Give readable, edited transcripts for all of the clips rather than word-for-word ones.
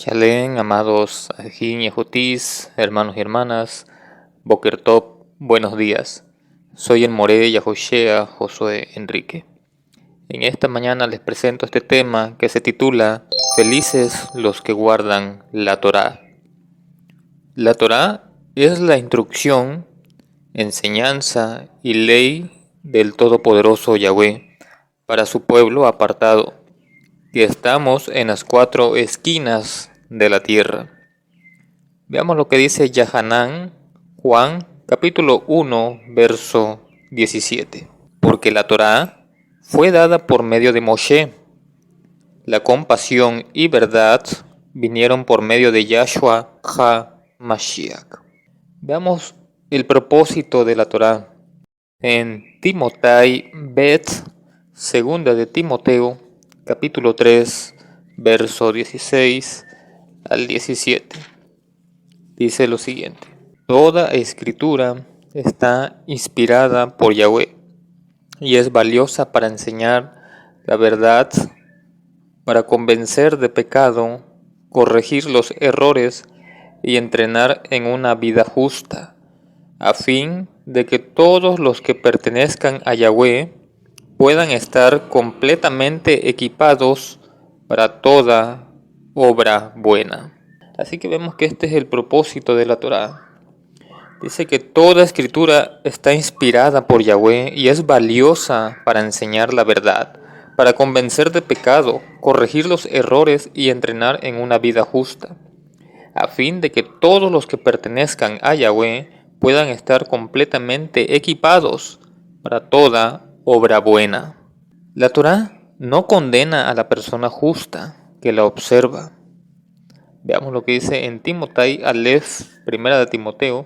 Shalem, amados Ajín y Ajotis, hermanos y hermanas, Boker Tov, buenos días. Soy el Moré Yahoshea Josué Enrique. En esta mañana les presento este tema que se titula Felices los que guardan la Torá. La Torá es la instrucción, enseñanza y ley del Todopoderoso Yahweh para su pueblo apartado, que estamos en las cuatro esquinas de la tierra. Veamos lo que dice Yahanán, Juan, capítulo 1, verso 17. Porque la Torá fue dada por medio de Moshe. La compasión y verdad vinieron por medio de Yahshua HaMashiach. Veamos el propósito de la Torá. En Timotei Bet, segunda de Timoteo, capítulo 3, verso 16 al 17. Dice lo siguiente: Toda escritura está inspirada por Yahweh y es valiosa para enseñar la verdad, para convencer de pecado, corregir los errores y entrenar en una vida justa, a fin de que todos los que pertenezcan a Yahweh puedan estar completamente equipados para toda obra buena. Así que vemos que este es el propósito de la Torá. Dice que toda escritura está inspirada por Yahweh y es valiosa para enseñar la verdad, para convencer de pecado, corregir los errores y entrenar en una vida justa, a fin de que todos los que pertenezcan a Yahweh puedan estar completamente equipados para toda obra buena. La Torá no condena a la persona justa que la observa. Veamos lo que dice en Timotei Aleph, primera de Timoteo,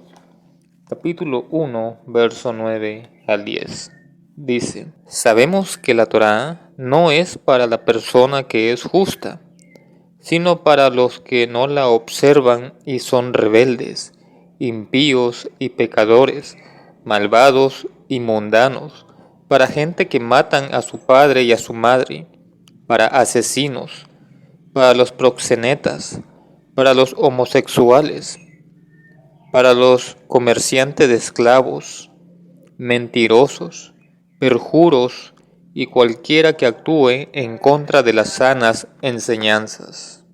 capítulo 1, verso 9 al 10. Dice: Sabemos que la Torá no es para la persona que es justa, sino para los que no la observan y son rebeldes, impíos y pecadores, malvados y mundanos, para gente que matan a su padre y a su madre, para asesinos, para los proxenetas, para los homosexuales, para los comerciantes de esclavos, mentirosos, perjuros y cualquiera que actúe en contra de las sanas enseñanzas.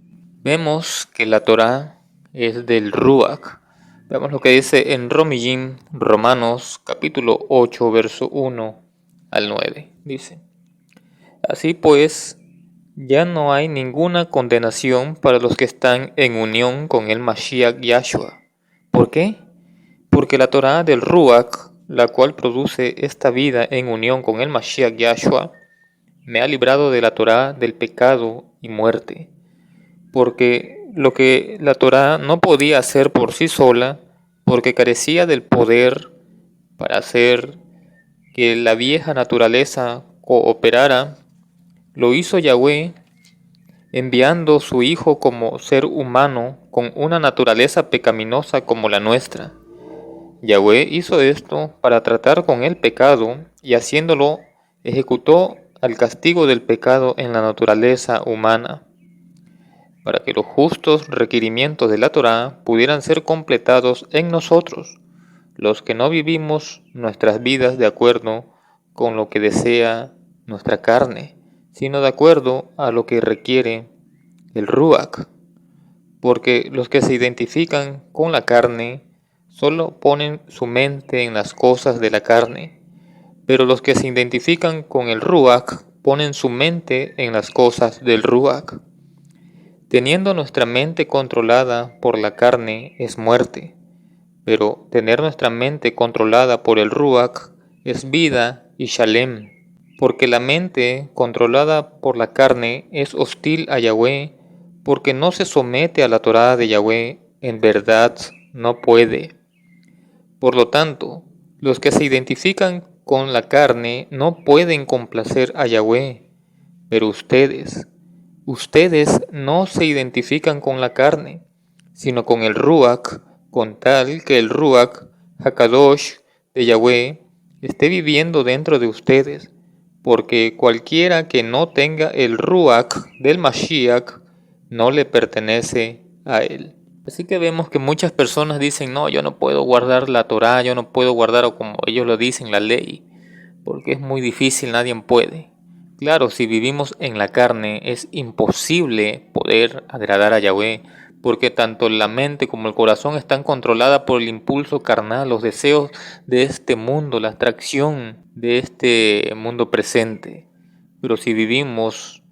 Vemos que la Torá es del Ruach. Veamos lo que dice en Romillín, Romanos, capítulo 8, verso 1 al 9. Dice: Así pues, ya no hay ninguna condenación para los que están en unión con el Mashiach Yahshua. ¿Por qué? Porque la Torá del Ruach, la cual produce esta vida en unión con el Mashiach Yahshua, me ha librado de la Torá del pecado y muerte. Porque lo que la Torá no podía hacer por sí sola, porque carecía del poder para hacer que la vieja naturaleza cooperara, lo hizo Yahweh enviando su Hijo como ser humano con una naturaleza pecaminosa como la nuestra. Yahweh hizo esto para tratar con el pecado y haciéndolo ejecutó al castigo del pecado en la naturaleza humana, para que los justos requerimientos de la Torá pudieran ser completados en nosotros, los que no vivimos nuestras vidas de acuerdo con lo que desea nuestra carne, sino de acuerdo a lo que requiere el Ruach, porque los que se identifican con la carne solo ponen su mente en las cosas de la carne, pero los que se identifican con el Ruach ponen su mente en las cosas del Ruach. Teniendo nuestra mente controlada por la carne es muerte, pero tener nuestra mente controlada por el Ruach es vida y Shalem, porque la mente controlada por la carne es hostil a Yahweh, porque no se somete a la Torá de Yahweh, en verdad no puede. Por lo tanto, los que se identifican con la carne no pueden complacer a Yahweh, pero ustedes no se identifican con la carne, sino con el Ruach, con tal que el Ruach Hakadosh de Yahweh esté viviendo dentro de ustedes, porque cualquiera que no tenga el Ruach del Mashiach no le pertenece a él. Así que vemos que muchas personas dicen, no, yo no puedo guardar la Torá, yo no puedo guardar, o como ellos lo dicen, la ley, porque es muy difícil, nadie puede. Claro, si vivimos en la carne es imposible poder agradar a Yahweh, porque tanto la mente como el corazón están controladas por el impulso carnal, los deseos de este mundo, la atracción de este mundo presente. Pero si vivimos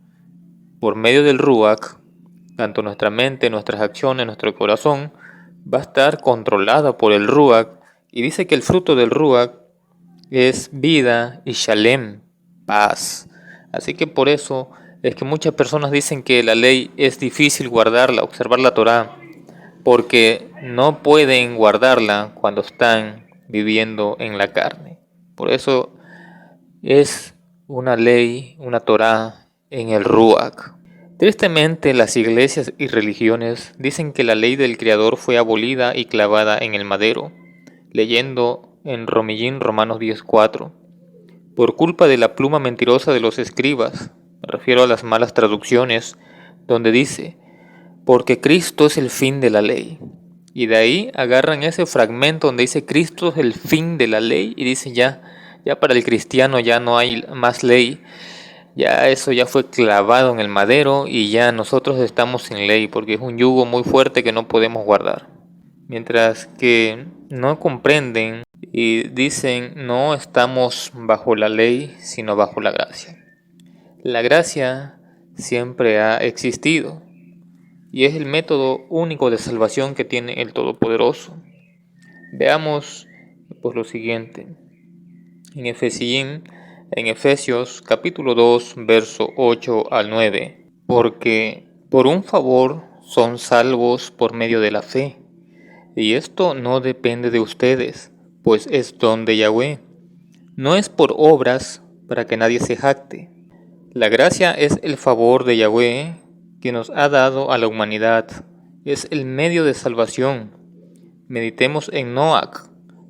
por medio del Ruach, tanto nuestra mente, nuestras acciones, nuestro corazón, va a estar controlada por el Ruach. Y dice que el fruto del Ruach es vida y Shalem, paz. Así que por eso es que muchas personas dicen que la ley es difícil guardarla, observar la Torá, porque no pueden guardarla cuando están viviendo en la carne. Por eso es una ley, una Torá en el Ruach. Tristemente, las iglesias y religiones dicen que la ley del Creador fue abolida y clavada en el madero, leyendo en Romillín Romanos 10:4. Por culpa de la pluma mentirosa de los escribas, me refiero a las malas traducciones, donde dice, porque Cristo es el fin de la ley. Y de ahí agarran ese fragmento donde dice Cristo es el fin de la ley y dicen ya para el cristiano ya no hay más ley. Ya eso ya fue clavado en el madero y ya nosotros estamos sin ley porque es un yugo muy fuerte que no podemos guardar. Mientras que no comprenden y dicen no estamos bajo la ley sino bajo la gracia. La gracia siempre ha existido y es el método único de salvación que tiene el Todopoderoso. Veamos pues lo siguiente. En Efesios capítulo 2, verso 8 al 9. Porque por un favor son salvos por medio de la fe. Y esto no depende de ustedes, pues es don de Yahweh. No es por obras para que nadie se jacte. La gracia es el favor de Yahweh que nos ha dado a la humanidad. Es el medio de salvación. Meditemos en Noach,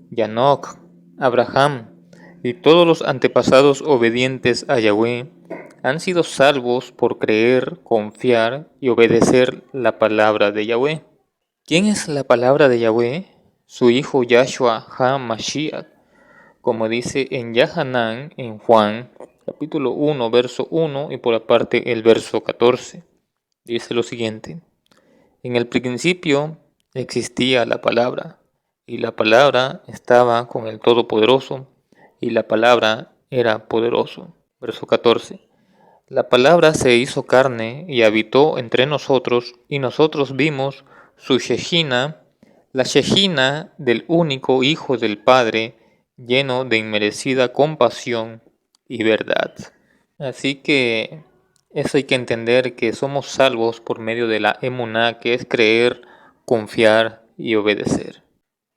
Yanoc, Abraham y todos los antepasados obedientes a Yahweh han sido salvos por creer, confiar y obedecer la palabra de Yahweh. ¿Quién es la palabra de Yahweh? Su hijo Yahshua HaMashiach, como dice en Yahanan, en Juan, capítulo 1, verso 1 y por aparte el verso 14. Dice lo siguiente: en el principio existía la palabra, y la palabra estaba con el Todopoderoso, y la palabra era poderoso. Verso 14. La palabra se hizo carne y habitó entre nosotros, y nosotros vimos su Shejina, la Shejina del único Hijo del Padre, lleno de inmerecida compasión y verdad. Así que eso hay que entender, que somos salvos por medio de la emuná, que es creer, confiar y obedecer.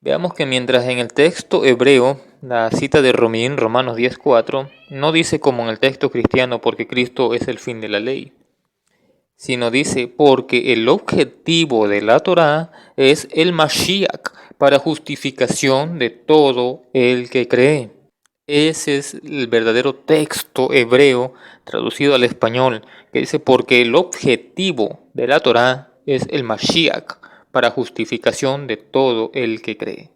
Veamos que mientras en el texto hebreo, la cita de Romín, Romanos 10:4, no dice como en el texto cristiano, porque Cristo es el fin de la ley, sino dice, porque el objetivo de la Torá es el Mashiach, para justificación de todo el que cree. Ese es el verdadero texto hebreo traducido al español, que dice, porque el objetivo de la Torá es el Mashiach, para justificación de todo el que cree.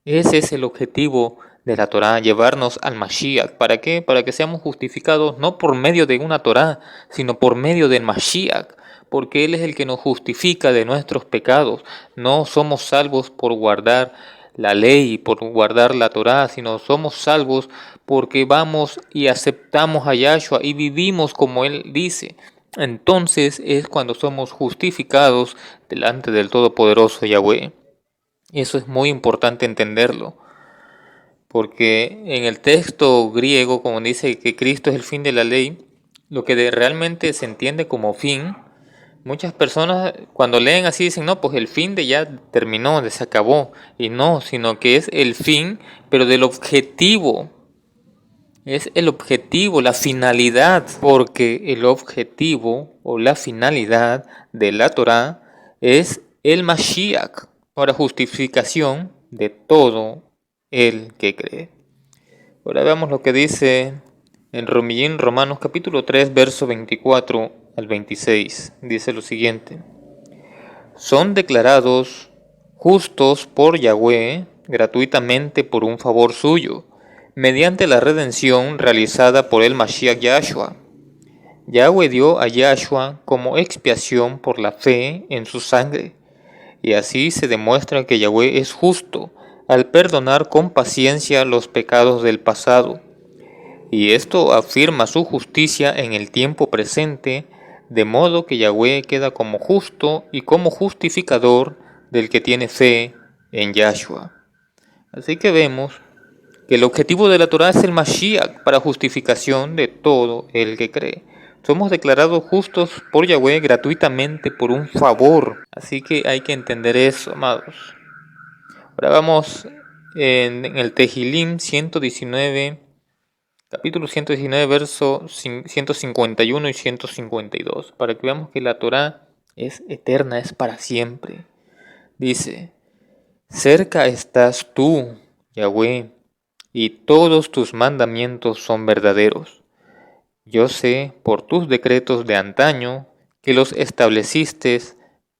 Ese es el objetivo de la Torá, llevarnos al Mashiach. ¿Para qué? Para que seamos justificados no por medio de una Torá, sino por medio del Mashiach, porque Él es el que nos justifica de nuestros pecados. No somos salvos por guardar la ley, por guardar la Torá, sino somos salvos porque vamos y aceptamos a Yahshua y vivimos como Él dice. Entonces es cuando somos justificados delante del Todopoderoso Yahweh. Eso es muy importante entenderlo, porque en el texto griego, como dice que Cristo es el fin de la ley, lo que realmente se entiende como fin, muchas personas cuando leen así dicen, no, pues el fin de ya terminó, se acabó, y no, sino que es el fin, pero del objetivo. Es el objetivo, la finalidad, porque el objetivo o la finalidad de la Torá es el Mashiach, para justificación de todo el que cree. Ahora veamos lo que dice en Romanos capítulo 3, verso 24 al 26. Dice lo siguiente: son declarados justos por Yahweh gratuitamente por un favor suyo, mediante la redención realizada por el Mashiach Yahshua. Yahweh dio a Yahshua como expiación por la fe en su sangre, y así se demuestra que Yahweh es justo al perdonar con paciencia los pecados del pasado, y esto afirma su justicia en el tiempo presente, de modo que Yahweh queda como justo y como justificador del que tiene fe en Yahshua. Así que vemos que el objetivo de la Torá es el Mashiach para justificación de todo el que cree. Somos declarados justos por Yahweh gratuitamente por un favor. Así que hay que entender eso, amados. Ahora vamos en el Tehilim 119, capítulo 119, verso 151 y 152, para que veamos que la Torá es eterna, es para siempre. Dice: cerca estás tú, Yahweh, y todos tus mandamientos son verdaderos. Yo sé por tus decretos de antaño que los estableciste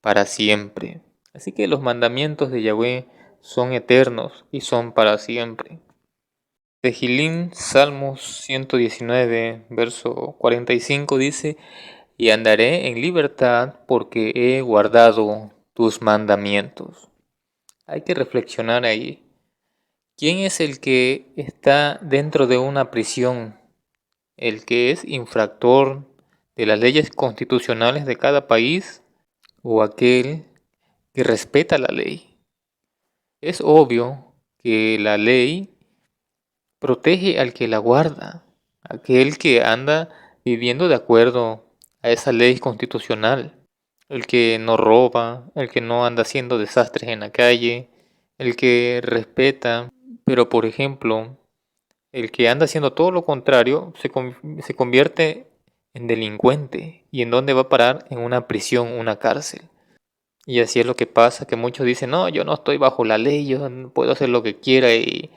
para siempre. Así que los mandamientos de Yahweh son eternos y son para siempre. Tehilim, Salmos 119, verso 45 dice: y andaré en libertad porque he guardado tus mandamientos. Hay que reflexionar ahí. ¿Quién es el que está dentro de una prisión? ¿El que es infractor de las leyes constitucionales de cada país o aquel que respeta la ley? Es obvio que la ley protege al que la guarda, aquel que anda viviendo de acuerdo a esa ley constitucional, el que no roba, el que no anda haciendo desastres en la calle, el que respeta. Pero por ejemplo, el que anda haciendo todo lo contrario se convierte en delincuente. ¿Y en dónde va a parar? En una prisión, una cárcel. Y así es lo que pasa, que muchos dicen: no, yo no estoy bajo la ley, yo puedo hacer lo que quiera y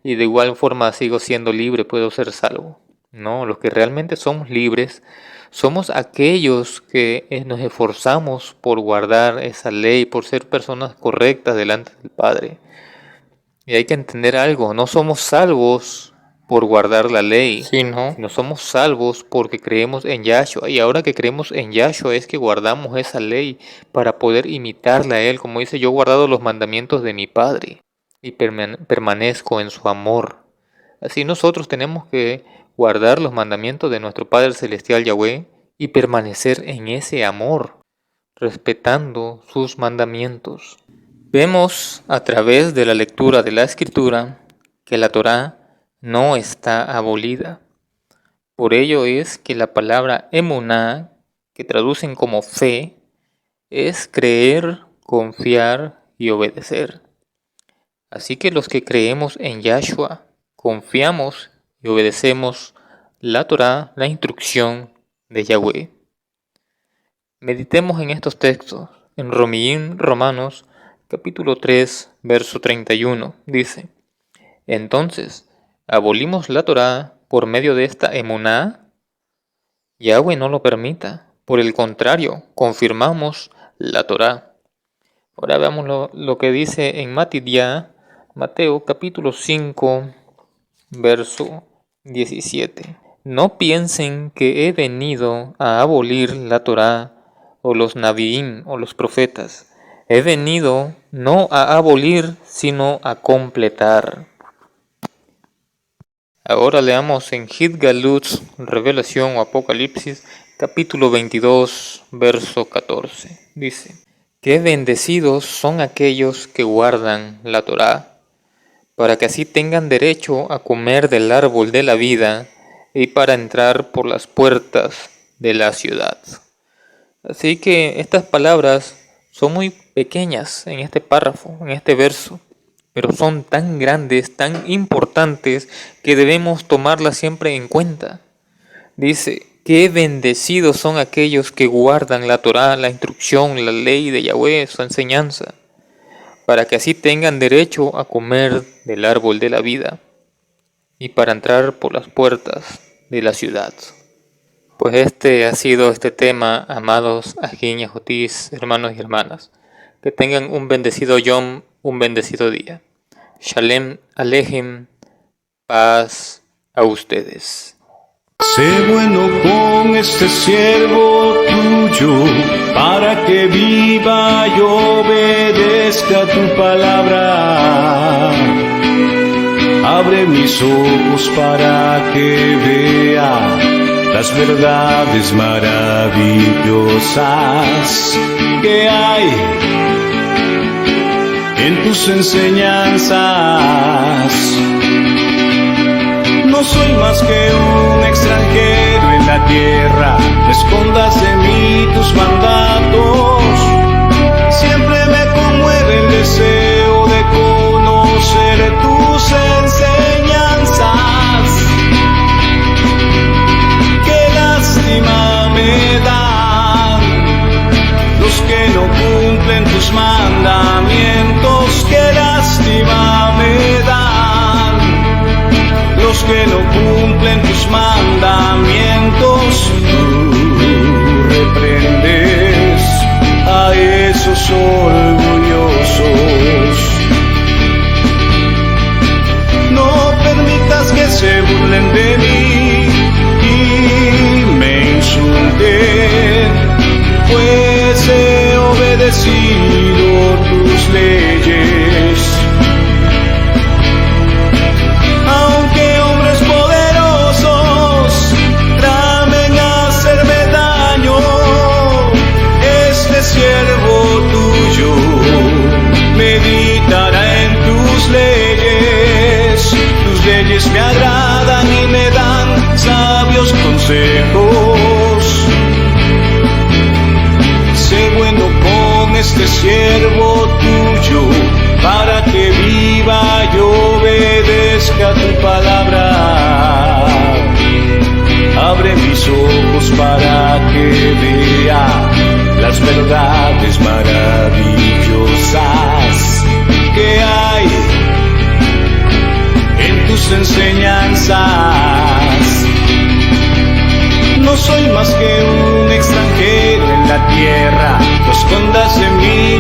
de igual forma sigo siendo libre, puedo ser salvo. No, los que realmente somos libres somos aquellos que nos esforzamos por guardar esa ley, por ser personas correctas delante del Padre. Y hay que entender algo: no somos salvos por guardar la ley, sino somos salvos porque creemos en Yahshua. Y ahora que creemos en Yahshua es que guardamos esa ley para poder imitarle a Él. Como dice: yo he guardado los mandamientos de mi Padre y permanezco en su amor. Así nosotros tenemos que guardar los mandamientos de nuestro Padre Celestial Yahweh y permanecer en ese amor, respetando sus mandamientos. Vemos a través de la lectura de la Escritura que la Torá no está abolida. Por ello es que la palabra emuná, que traducen como fe, es creer, confiar y obedecer. Así que los que creemos en Yahshua, confiamos y obedecemos la Torá, la instrucción de Yahweh. Meditemos en estos textos. En Romanos capítulo 3, verso 31, dice: entonces, ¿abolimos la Torá por medio de esta emuná? Yahweh no lo permita. Por el contrario, confirmamos la Torá. Ahora veamos lo que dice en Mateo capítulo 5, verso 17. No piensen que he venido a abolir la Torá o los Nabiim o los profetas. He venido no a abolir, sino a completar. Ahora leamos en Hidgalut, Revelación o Apocalipsis, capítulo 22, verso 14. Dice: qué bendecidos son aquellos que guardan la Torá, para que así tengan derecho a comer del árbol de la vida y para entrar por las puertas de la ciudad. Así que estas palabras son muy pequeñas en este párrafo, en este verso, pero son tan grandes, tan importantes, que debemos tomarlas siempre en cuenta. Dice: qué bendecidos son aquellos que guardan la Torá, la instrucción, la ley de Yahweh, su enseñanza, para que así tengan derecho a comer del árbol de la vida y para entrar por las puertas de la ciudad. Pues este ha sido este tema, amados Ajín y Ajotis, hermanos y hermanas. Que tengan un bendecido Yom, un bendecido día. Shalem Alejem, paz a ustedes. Sé bueno con este siervo tuyo, para que viva y obedezca tu palabra. Abre mis ojos para que vea las verdades maravillosas que hay en tus enseñanzas. No soy más que un extranjero en la tierra, no escondas de mí tus mandatos. Siempre me conmueve el deseo de conocer tus enseñanzas. Qué lástima me dan los que no cumplen tus mandamientos. Qué lástima me dan los que no cumplen tus mandamientos. Tú reprendes a esos orgullosos. No permitas que se burlen de mí y me insulten, pues he obedecido tus leyes. Aunque hombres poderosos tramen a hacerme daño, este siervo tuyo meditará en tus leyes me agradan y me dan sabios consejos. Sé bueno con este siervo tuyo, para que viva y obedezca tu palabra. Abre mis ojos para que vea las verdades maravillosas que hay en tus enseñanzas. No soy más que un extranjero en la tierra, no escondas de mí